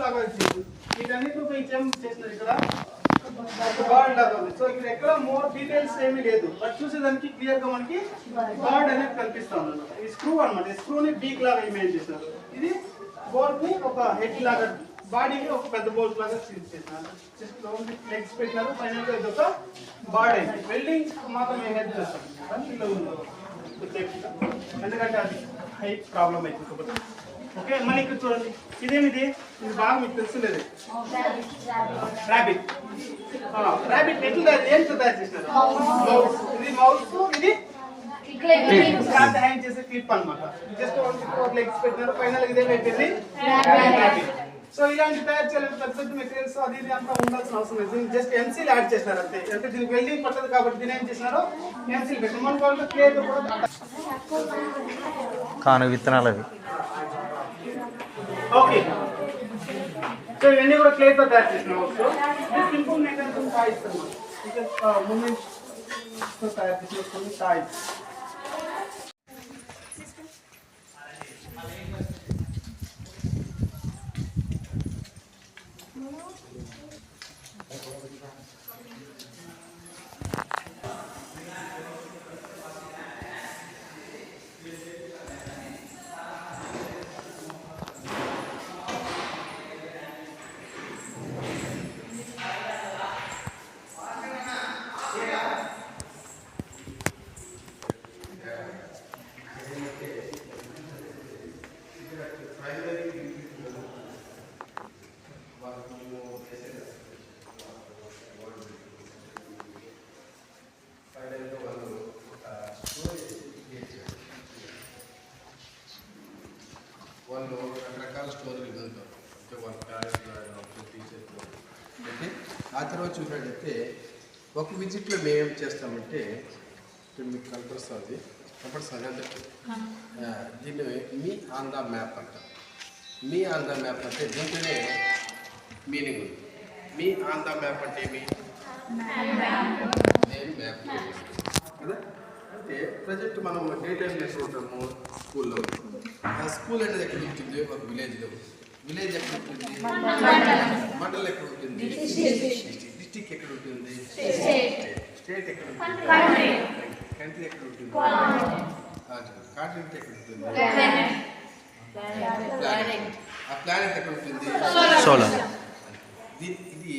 లాగా వచ్చింది. వీటన్నిటి ఉపయోగించి ఏం చేసినారు ఇక్కడ గార్డ్ లాగా ఉంది. సో ఇక్కడ ఎక్కడ మోర్ డీటెయిల్స్ ఏమీ లేదు, బట్ చూసేదానికి క్లియర్ గా మనకి గార్డ్ అనేది కనిపిస్తా ఉంది అనమాట. ఈ స్క్రూ అనమాట, ఈ స్క్రూని బీక్ లాగా ఇమేజ్ చేసినారు. ఇది బోర్డ్ ని ఒక హెడ్ లాగా, బాడీకి ఒక పెద్ద బోల్ట్ లాగా చేసినారు. జస్ట్ లెగ్స్ పెట్టినారు. ఫైనల్ గా ఇది ఒక బాడీ అయింది. వెల్డింగ్ మాత్రం హెడ్ చేస్తాం, ఎందుకంటే అది హైట్ ప్రాబ్లం అవుతుంది కాబట్టి. ఓకే, మళ్ళీ ఇక్కడ చూడండి, ఇదేమిది, ఇది బాగా మీకు తెలిసిండేది ర్యాబిట్. ర్యాబిట్ ఎట్లా ఏంటో తయారు చేసినారు? మౌస్. ఇది మౌస్, ఇది హ్యాంగ్ చేసే క్లిప్ అనమాట. జస్ట్ లెగ్స్ పెట్టినారు. ఫైనల్ ఇదేమైపోయింది ర్యాబిట్. సో ఇలాంటి తయారు చేయాలంటే పెద్ద పెద్ద మెటీరియల్స్ అది ఇది అంతా ఉండాల్సిన అవసరం లేదు. జస్ట్ ఎంసీల్ యాడ్ చేసినారు అంతే. అంటే దీనికి వెల్డింగ్ పట్టదు కాబట్టి దీని ఏం చేసినారో ఎంసీల్ పెట్టి మన వాళ్ళు క్లియర్ కూడా కాను విత్తనాలు అవి. ఓకే, సో ఇవన్నీ కూడా క్లేతో తయారు చేసినాం. సో సింపుల్ మెకానిజం టాయ్స్ అన్నమాట. మూమెంట్స్ తయారు చేసిన కొన్ని టాయ్స్. వాళ్ళు రకరకాల స్టోరీలు చదువుతారు. అంటే వాళ్ళ క్యారెక్టర్ టీచర్తో ఓకే. ఆ తర్వాత చూసినట్టయితే ఒక విజిట్లో మేము ఏం చేస్తామంటే మీకు కనపడుస్తుంది అంటే దీన్ని మీ ఆన్ ద మ్యాప్ అంట. మీ ఆన్ ద మ్యాప్ అంటే దీంట్లోనే మీనింగ్ ఉంది. మీ ఆన్ ద మ్యాప్ అంటే ఏమి? నేను మ్యాప్ కదా. అంటే ప్రజెంట్ మనం డే టైం చేస్తూ ఉంటాము స్కూల్లో. ఆ స్కూల్ అనేది ఎక్కడ ఉంటుంది? ఒక విలేజ్లో. విలేజ్ ఎక్కడ ఉంటుంది? మండల్ ఎక్కడ ఉంటుంది? డిస్టిక్ ఎక్కడ ఉంటుంది? స్టేట్ ఎక్కడ ఉంటుంది? కంట్రీ ఎక్కడ ఉంటుంది? కాంటినెంట్ ఎక్కడ ఉంటుంది? ఆ ప్లానెట్ ఎక్కడ ఉంటుంది? సోలార్. ఇది